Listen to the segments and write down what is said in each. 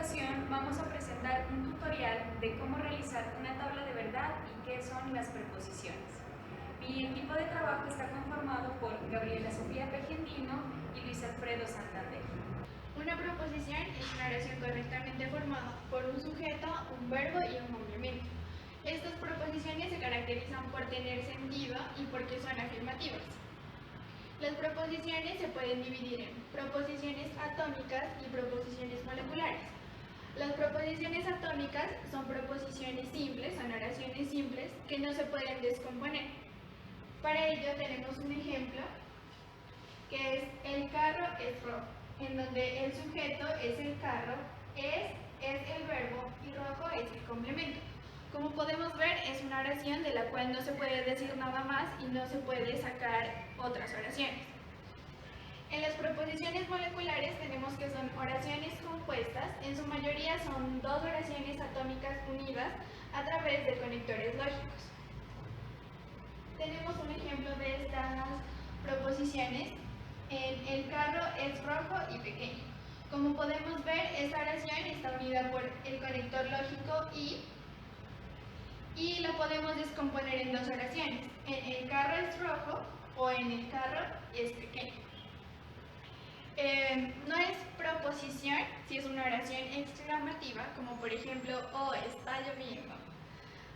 ocasión vamos a presentar un tutorial de cómo realizar una tabla de verdad y qué son las preposiciones. Mi equipo de trabajo está conformado por Gabriela Sofía Pegendino y Luis Alfredo Santander. Una proposición es una oración correctamente formada por un sujeto, un verbo y un complemento. Estas proposiciones se caracterizan por tener sentido y porque son afirmativas. Las proposiciones se pueden dividir en proposiciones atómicas y proposiciones moleculares. Las proposiciones atómicas son proposiciones simples, son oraciones simples que no se pueden descomponer. Para ello tenemos un ejemplo que es el carro es rojo, en donde el sujeto es el carro, es el verbo y rojo es el complemento. Como podemos ver, es una oración de la cual no se puede decir nada más y no se puede sacar otras oraciones. En las proposiciones moleculares tenemos que son oraciones compuestas, en su mayoría son dos oraciones atómicas unidas a través de conectores lógicos. Tenemos un ejemplo de estas proposiciones en el carro es rojo y pequeño. Como podemos ver, esta oración está unida por el conector lógico y lo podemos descomponer en dos oraciones, en el carro es rojo o en el carro es pequeño. No es proposición si es una oración exclamativa, como por ejemplo, oh, está lloviendo.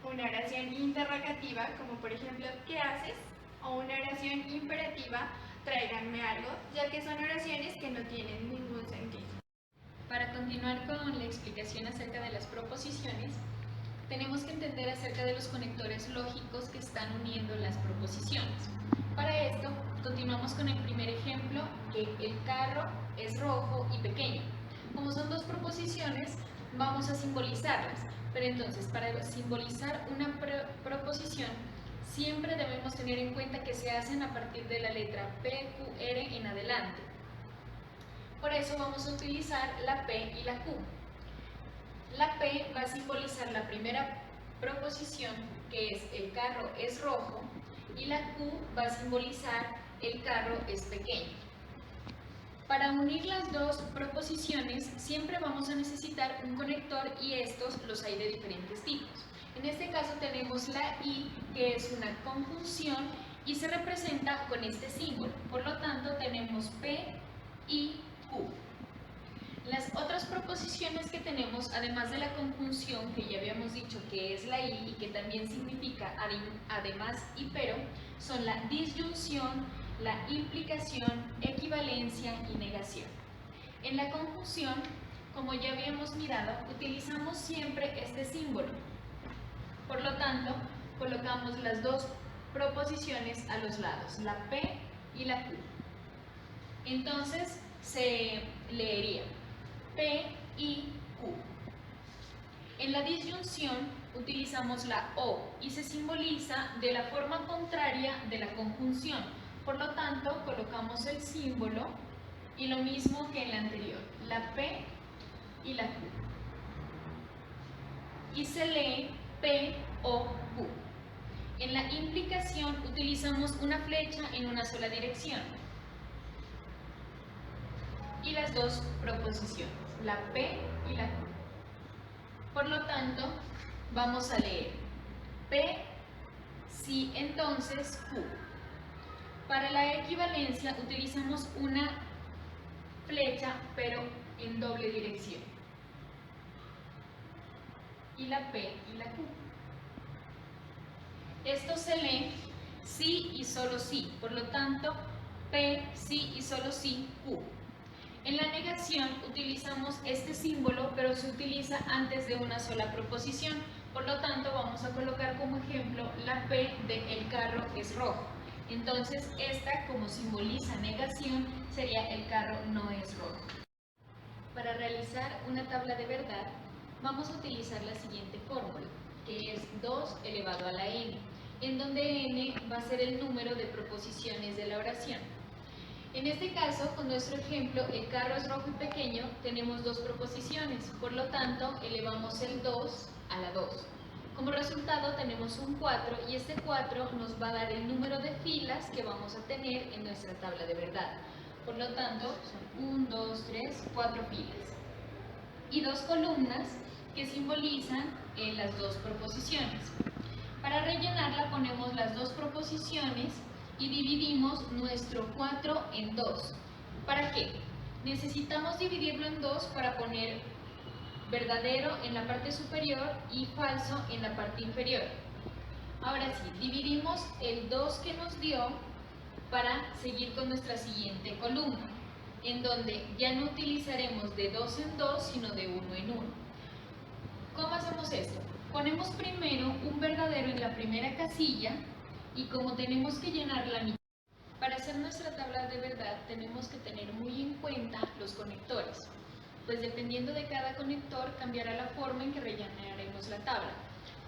Una oración interrogativa, como por ejemplo, ¿qué haces? O una oración imperativa, tráiganme algo, ya que son oraciones que no tienen ningún sentido. Para continuar con la explicación acerca de las proposiciones, tenemos que entender acerca de los conectores lógicos que están uniendo las proposiciones. Para esto, continuamos con el primer ejemplo, que el carro es rojo y pequeño. Como son dos proposiciones, vamos a simbolizarlas. Pero entonces, para simbolizar una proposición, siempre debemos tener en cuenta que se hacen a partir de la letra P, Q, R en adelante. Por eso vamos a utilizar la P y la Q. La P va a simbolizar la primera proposición, que es el carro es rojo, y la Q va a simbolizar el carro es pequeño. Para unir las dos proposiciones siempre vamos a necesitar un conector y estos los hay de diferentes tipos. En este caso tenemos la I, que es una conjunción y se representa con este símbolo. Por lo tanto tenemos P, I, Q. Las otras proposiciones que tenemos, además de la conjunción, que ya habíamos dicho que es la I y que también significa además y pero, son la disyunción, la implicación, equivalencia y negación. En la conjunción, como ya habíamos mirado, utilizamos siempre este símbolo. Por lo tanto, colocamos las dos proposiciones a los lados, la P y la Q. Entonces, se leería P, I, Q. En la disyunción utilizamos la O y se simboliza de la forma contraria de la conjunción. Por lo tanto, colocamos el símbolo y lo mismo que en la anterior, la P y la Q. Y se lee P, O, Q. En la implicación utilizamos una flecha en una sola dirección y las dos proposiciones, la P y la Q. Por lo tanto, vamos a leer P, sí, entonces Q. Para la equivalencia utilizamos una flecha, pero en doble dirección. Y la P y la Q. Esto se lee sí y solo sí, por lo tanto, P, sí y solo sí, Q. En la negación utilizamos este símbolo, pero se utiliza antes de una sola proposición. Por lo tanto, vamos a colocar como ejemplo la P de el carro es rojo. Entonces, esta, como simboliza negación, sería el carro no es rojo. Para realizar una tabla de verdad, vamos a utilizar la siguiente fórmula, que es 2 elevado a la n, en donde n va a ser el número de proposiciones de la oración. En este caso, con nuestro ejemplo, el carro es rojo y pequeño, tenemos dos proposiciones, por lo tanto, elevamos el 2 a la 2. Como resultado tenemos un 4 y este 4 nos va a dar el número de filas que vamos a tener en nuestra tabla de verdad. Por lo tanto, son 1, 2, 3, 4 filas. y dos columnas que simbolizan las dos proposiciones. Para rellenarla ponemos las dos proposiciones y dividimos nuestro 4 en 2. ¿Para qué? Necesitamos dividirlo en 2 para poner verdadero en la parte superior y falso en la parte inferior. Ahora sí, dividimos el 2 que nos dio para seguir con nuestra siguiente columna, en donde ya no utilizaremos de 2 en 2, sino de 1 en 1. ¿Cómo hacemos esto? Ponemos primero un verdadero en la primera casilla y como tenemos que llenar la mitad, para hacer nuestra tabla de verdad tenemos que tener muy en cuenta los conectores, pues dependiendo de cada conector cambiará la forma en que rellenaremos la tabla.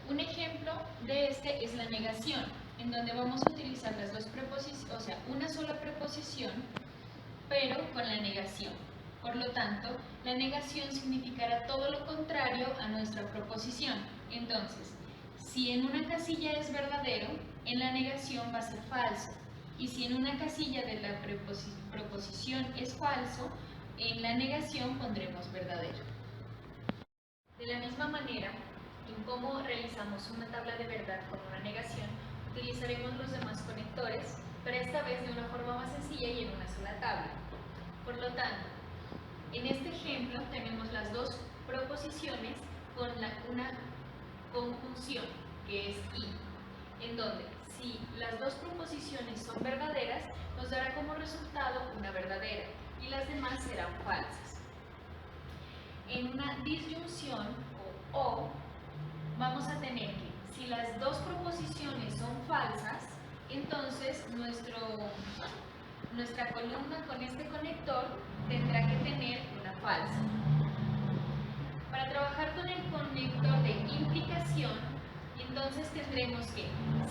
Un ejemplo de este es la negación, en donde vamos a utilizar las dos preposiciones, o sea, una sola preposición, pero con la negación. Por lo tanto, la negación significará todo lo contrario a nuestra proposición. Entonces, si en una casilla es verdadero, en la negación va a ser falso. Y si en una casilla de la proposición es falso, en la negación pondremos verdadero. De la misma manera, en cómo realizamos una tabla de verdad con una negación, utilizaremos los demás conectores, pero esta vez de una forma más sencilla y en una sola tabla. Por lo tanto, en este ejemplo tenemos las dos proposiciones con una conjunción, que es y, en donde si las dos proposiciones son verdaderas, nos dará como resultado una verdadera y las demás serán falsas. En una disyunción o vamos a tener que si las dos proposiciones son falsas, entonces nuestra columna con este conector tendrá que tener una falsa. Para trabajar con el conector de implicación, entonces tendremos que,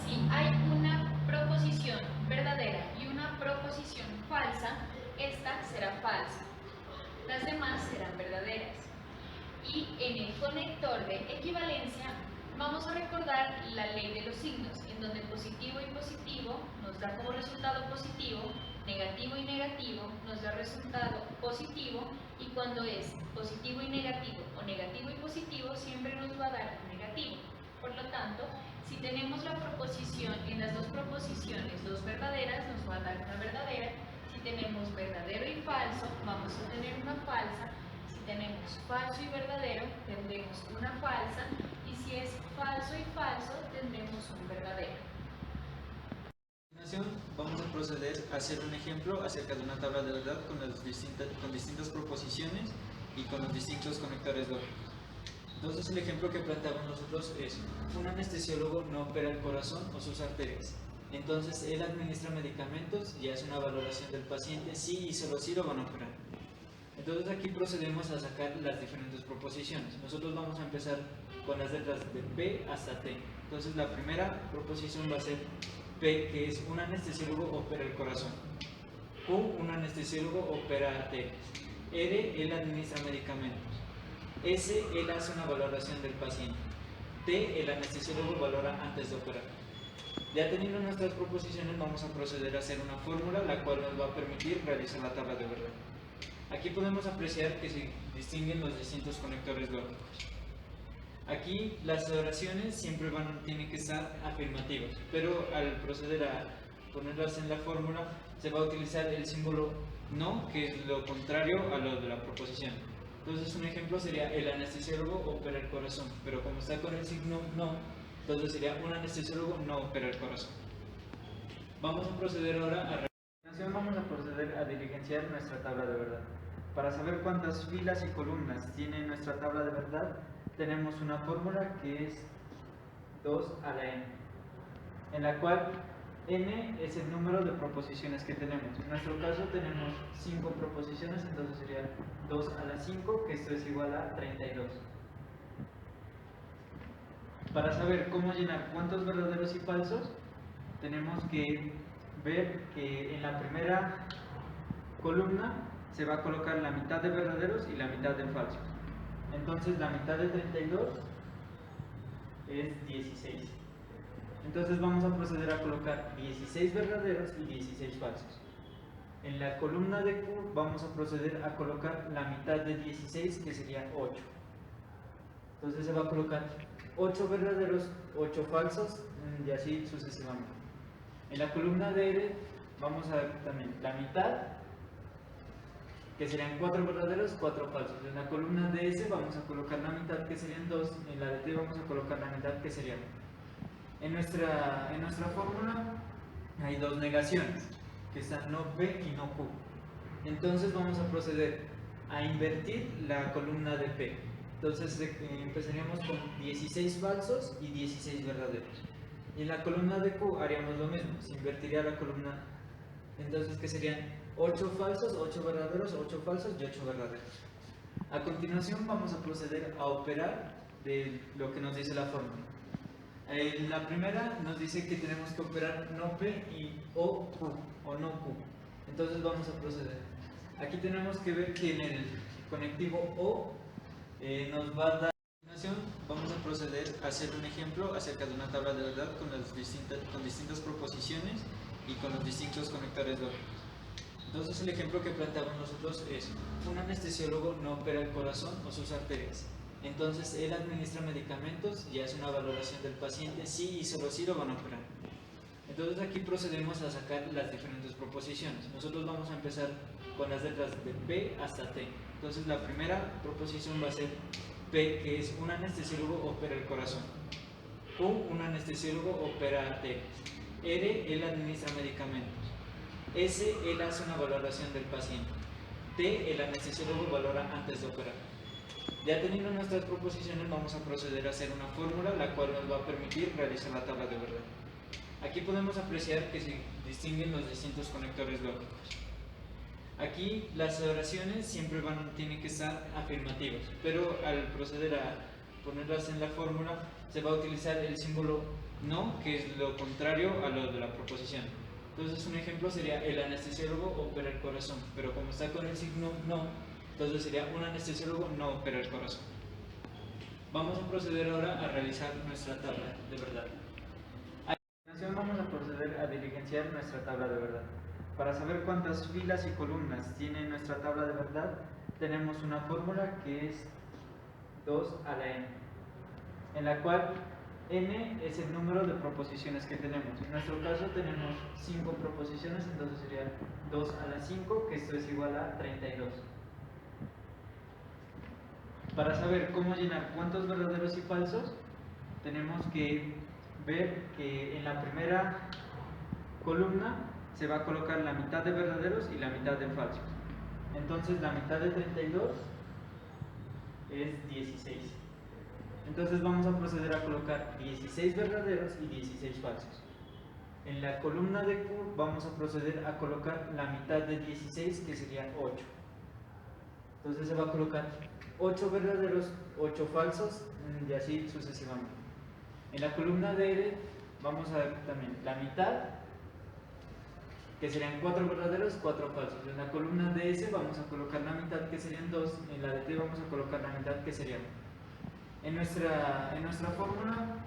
si hay una proposición verdadera y una proposición falsa, esta será falsa. Las demás serán verdaderas. Y en el conector de equivalencia, vamos a recordar la ley de los signos, en donde positivo y positivo nos da como resultado positivo, negativo y negativo nos da resultado positivo, y cuando es positivo y negativo o negativo y positivo siempre nos va a dar un negativo. Por lo tanto, si tenemos la proposición en las dos proposiciones, dos verdaderas, nos va a dar una verdadera. Si tenemos verdadero y falso, vamos a tener una falsa. Si tenemos falso y verdadero, tendremos una falsa. Y si es falso y falso, tendremos un verdadero. A continuación, vamos a proceder a hacer un ejemplo acerca de una tabla de verdad con distintas proposiciones y con los distintos conectores lógicos. Entonces, el ejemplo que planteamos nosotros es: un anestesiólogo no opera el corazón o sus arterias. Entonces, él administra medicamentos y hace una valoración del paciente si y solo si lo van a operar. Entonces, aquí procedemos a sacar las diferentes proposiciones. Nosotros vamos a empezar con las letras de P hasta T. Entonces, la primera proposición va a ser P, que es: un anestesiólogo opera el corazón. Q, un anestesiólogo opera arterias. R, él administra medicamentos. S, él hace una valoración del paciente. T, el anestesiólogo valora antes de operar. Ya teniendo nuestras proposiciones, vamos a proceder a hacer una fórmula, la cual nos va a permitir realizar la tabla de verdad. Aquí podemos apreciar que se distinguen los distintos conectores lógicos. Aquí las oraciones siempre tienen que estar afirmativas, pero al proceder a ponerlas en la fórmula, se va a utilizar el símbolo no, que es lo contrario a lo de la proposición. Entonces, un ejemplo sería: el anestesiólogo opera el corazón, pero como está con el signo no, entonces sería: un anestesiólogo no opera el corazón. Vamos a proceder ahora a diligenciar nuestra tabla de verdad. Para saber cuántas filas y columnas tiene nuestra tabla de verdad, tenemos una fórmula que es 2 a la n, en la cual n es el número de proposiciones que tenemos. En nuestro caso tenemos 5 proposiciones, entonces sería 2 a la 5, que esto es igual a 32. Para saber cómo llenar cuántos verdaderos y falsos, tenemos que ver que en la primera columna se va a colocar la mitad de verdaderos y la mitad de falsos. Entonces, la mitad de 32 es 16. Entonces vamos a proceder a colocar 16 verdaderos y 16 falsos. En la columna de Q vamos a proceder a colocar la mitad de 16, que sería 8. Entonces se va a colocar 8 verdaderos, 8 falsos, y así sucesivamente. En la columna de R vamos a ver también la mitad, que serían 4 verdaderos, 4 falsos. En la columna de S vamos a colocar la mitad, que serían 2. En la de T vamos a colocar la mitad, que sería 1. En nuestra fórmula hay dos negaciones, que están no P y no Q. Entonces vamos a proceder a invertir la columna de P. Entonces empezaríamos con 16 falsos y 16 verdaderos. Y en la columna de Q haríamos lo mismo, se invertiría la columna. Entonces, ¿qué serían? 8 falsos, 8 verdaderos, 8 falsos y 8 verdaderos. A continuación vamos a proceder a operar de lo que nos dice la fórmula. En la primera nos dice que tenemos que operar no P y o Q, o no Q. Entonces vamos a proceder. Aquí tenemos que ver que en el conectivo O nos va a dar. A continuación vamos a proceder a hacer un ejemplo acerca de una tabla de verdad con distintas proposiciones y con los distintos conectores lógicos. Entonces el ejemplo que planteamos nosotros es: un anestesiólogo no opera el corazón o sus arterias. Entonces él administra medicamentos y hace una valoración del paciente si y solo si lo van a operar. Entonces aquí procedemos a sacar las diferentes proposiciones. Nosotros vamos a empezar con las letras de P hasta T. Entonces la primera proposición va a ser P, que es: un anestesiólogo opera el corazón. Q, un anestesiólogo opera arterias. R, él administra medicamentos. S, él hace una valoración del paciente. T, el anestesiólogo valora antes de operar. Ya teniendo nuestras proposiciones, vamos a proceder a hacer una fórmula la cual nos va a permitir realizar la tabla de verdad. Aquí podemos apreciar que se distinguen los distintos conectores lógicos. Aquí las oraciones siempre tienen que estar afirmativas, pero al proceder a ponerlas en la fórmula se va a utilizar el símbolo no, que es lo contrario a lo de la proposición. Entonces un ejemplo sería: el anestesiólogo opera el corazón, pero como está con el signo no, entonces sería: un anestesiólogo no opera el corazón. Vamos a proceder ahora a realizar nuestra tabla de verdad. A continuación vamos a proceder a diligenciar nuestra tabla de verdad. Para saber cuántas filas y columnas tiene nuestra tabla de verdad, tenemos una fórmula que es 2 a la n, en la cual n es el número de proposiciones que tenemos. En nuestro caso tenemos 5 proposiciones, entonces sería 2 a la 5, que esto es igual a 32. Para saber cómo llenar cuántos verdaderos y falsos, tenemos que ver que en la primera columna se va a colocar la mitad de verdaderos y la mitad de falsos. Entonces la mitad de 32 es 16. Entonces vamos a proceder a colocar 16 verdaderos y 16 falsos. En la columna de Q vamos a proceder a colocar la mitad de 16, que sería 8. Entonces se va a colocar 8 verdaderos, 8 falsos, y así sucesivamente. En la columna de R vamos a ver también la mitad, que serían 4 verdaderos, 4 falsos. En la columna de S vamos a colocar la mitad, que serían 2. En la de T vamos a colocar la mitad, que sería 1. En nuestra fórmula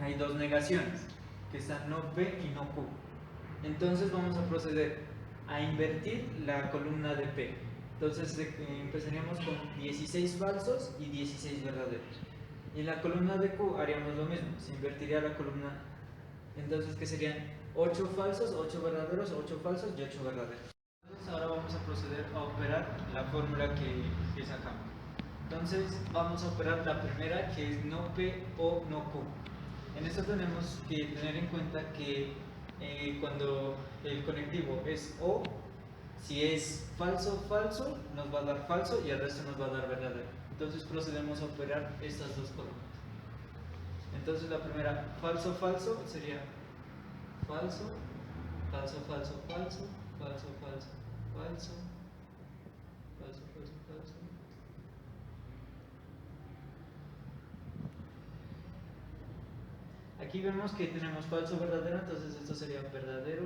hay dos negaciones, que están no P y no Q. Entonces vamos a proceder a invertir la columna de P. Entonces empezaríamos con 16 falsos y 16 verdaderos. Y en la columna de Q haríamos lo mismo, se invertiría la columna. Entonces, ¿qué serían? 8 falsos, 8 verdaderos, 8 falsos y 8 verdaderos. Entonces ahora vamos a proceder a operar la fórmula que sacamos. Entonces vamos a operar la primera, que es no P o no Q. En esto tenemos que tener en cuenta que cuando el conectivo es O, si es falso, falso, nos va a dar falso y el resto nos va a dar verdadero. Entonces procedemos a operar estas dos columnas. Entonces la primera, falso, falso, sería falso, falso, falso, falso, falso, falso, falso, falso, falso, falso. Aquí vemos que tenemos falso, verdadero, entonces esto sería verdadero.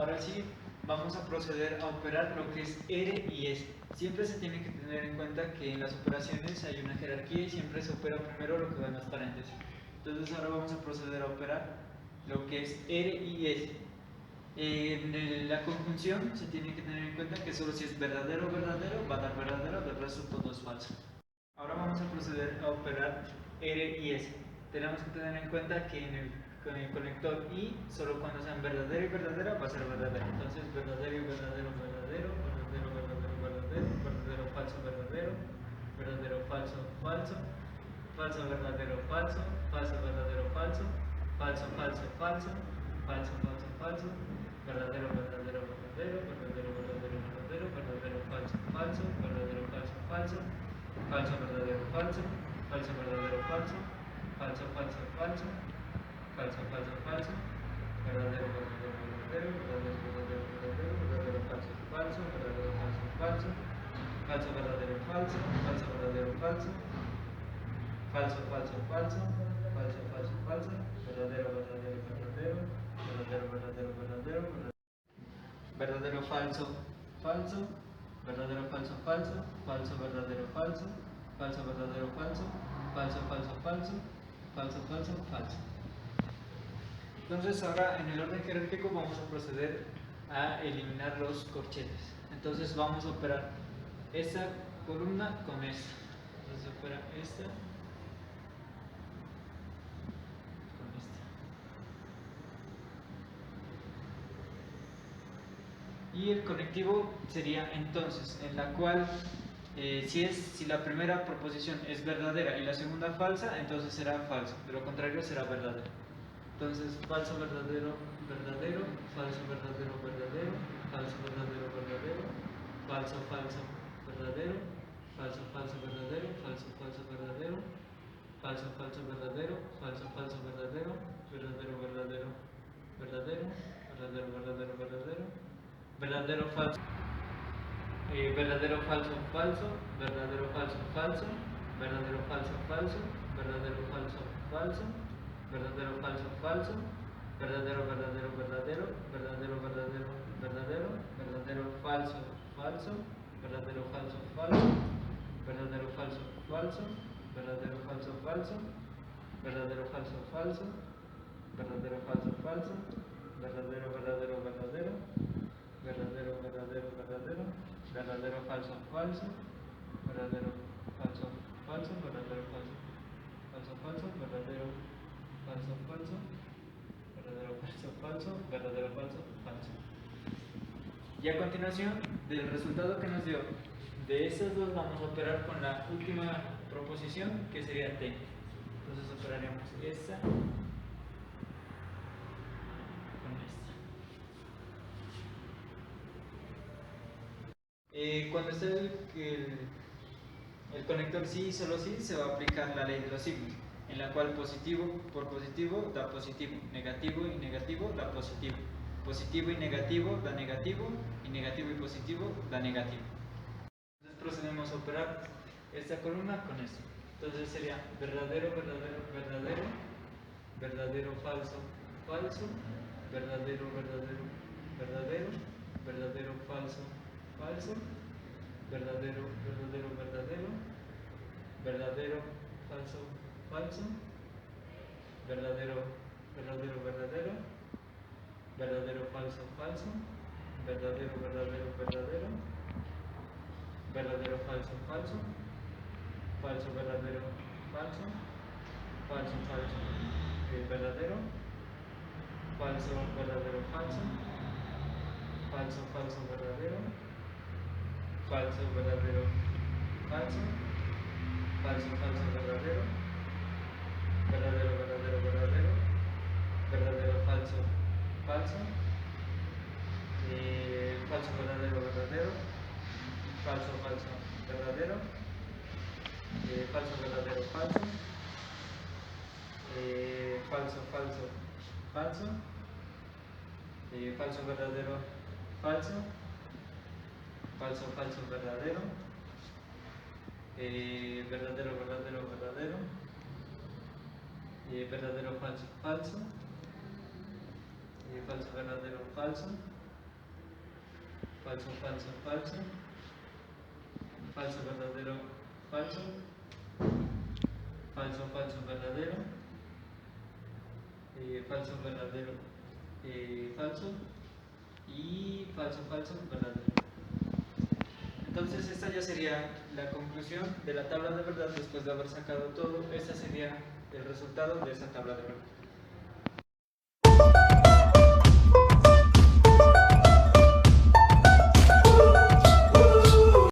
Ahora sí, vamos a proceder a operar lo que es R y S. Siempre se tiene que tener en cuenta que en las operaciones hay una jerarquía y siempre se opera primero lo que va en las paréntesis. Entonces ahora vamos a proceder a operar lo que es R y S. En la conjunción se tiene que tener en cuenta que solo si es verdadero, verdadero, va a dar verdadero, del resto todo es falso. Ahora vamos a proceder a operar R y S. Tenemos que tener en cuenta que con el conector I, solo cuando sean verdadero y verdadera va a ser verdadero. Entonces verdadero y verdadero, verdadero, verdadero, verdadero, verdadero, verdadero, falso, verdadero, verdadero, falso, falso, falso, verdadero, falso, falso, verdadero, falso, falso, falso, falso, falso, falso, falso, verdadero, verdadero, verdadero, verdadero, verdadero, verdadero, verdadero, falso, falso, verdadero, falso, falso, falso, verdadero, falso, falso, verdadero, falso, falso, falso, falso, falso, falso, falso, verdadero, verdadero, verdadero, verdadero, verdadero, verdadero, verdadero, falso, falso, verdadero, falso, falso, falso, verdadero, falso, falso, verdadero, falso, falso, falso, falso, falso, falso, falso, verdadero, verdadero, verdadero, verdadero, verdadero, verdadero, verdadero, falso, falso, verdadero, falso, falso, falso, verdadero, falso, falso, verdadero, falso, falso, falso, falso, falso, falso, falso. Entonces ahora en el orden jerárquico vamos a proceder a eliminar los corchetes. Entonces vamos a operar esta columna con esta. Entonces se opera esta con esta. Y el conectivo sería entonces en la cual si la primera proposición es verdadera y la segunda falsa, entonces será falso, de lo contrario será verdadero. Entonces falso, verdadero, verdadero, falso, verdadero, verdadero, falso, verdadero, verdadero, falso, falso, verdadero, falso, falso, verdadero, falso, falso, verdadero, falso, falso, verdadero, falso, falso, verdadero, verdadero, verdadero, verdadero, verdadero, verdadero, verdadero, verdadero, falso, verdadero, falso, falso, verdadero, falso, falso, verdadero, falso, falso, verdadero, falso, falso, verdadero, falso, falso, verdadero, verdadero, verdadero, verdadero, verdadero, verdadero, verdadero, falso, falso, verdadero, falso, falso, verdadero, falso, falso, verdadero, falso, falso, verdadero, falso, falso, verdadero, falso, falso, verdadero, verdadero, verdadero, verdadero, verdadero, verdadero, verdadero, falso, falso, verdadero, falso, falso, verdadero, falso, falso, falso, verdadero, falso, falso, verdadero, falso, falso, verdadero, falso, falso. Y a continuación del resultado que nos dio de estas dos vamos a operar con la última proposición que sería T. Entonces operaríamos esta con esta. Cuando esté el conector sí y solo sí, se va a aplicar la ley de los signos, en la cual positivo por positivo da positivo, negativo y negativo da positivo, positivo y negativo da negativo, y negativo y positivo da negativo. Entonces procedemos a operar esta columna con esto. Entonces sería verdadero, verdadero, verdadero, verdadero, falso, falso, verdadero, verdadero, verdadero, verdadero, falso, falso, verdadero, verdadero, verdadero, verdadero, falso, falso, verdadero, verdadero, verdadero, verdadero, falso, falso, verdadero, verdadero, verdadero, verdadero, falso, falso, falso, verdadero, falso, falso, falso, verdadero, falso, verdadero, falso, falso, falso, verdadero, falso, verdadero, falso, falso, falso, verdadero, verdadero, verdadero, verdadero, verdadero, falso, falso, falso, verdadero, verdadero, falso, falso, verdadero, falso, verdadero, falso, falso, falso, falso, falso, verdadero, falso, falso, falso, verdadero, verdadero, verdadero, verdadero, verdadero, falso, falso, falso, verdadero, falso, falso, falso, falso, falso, verdadero, falso, falso, falso, verdadero, falso, verdadero, falso y falso, falso, verdadero. Entonces esta ya sería la conclusión de la tabla de verdad después de haber sacado todo. Este sería el resultado de esa tabla de verdad.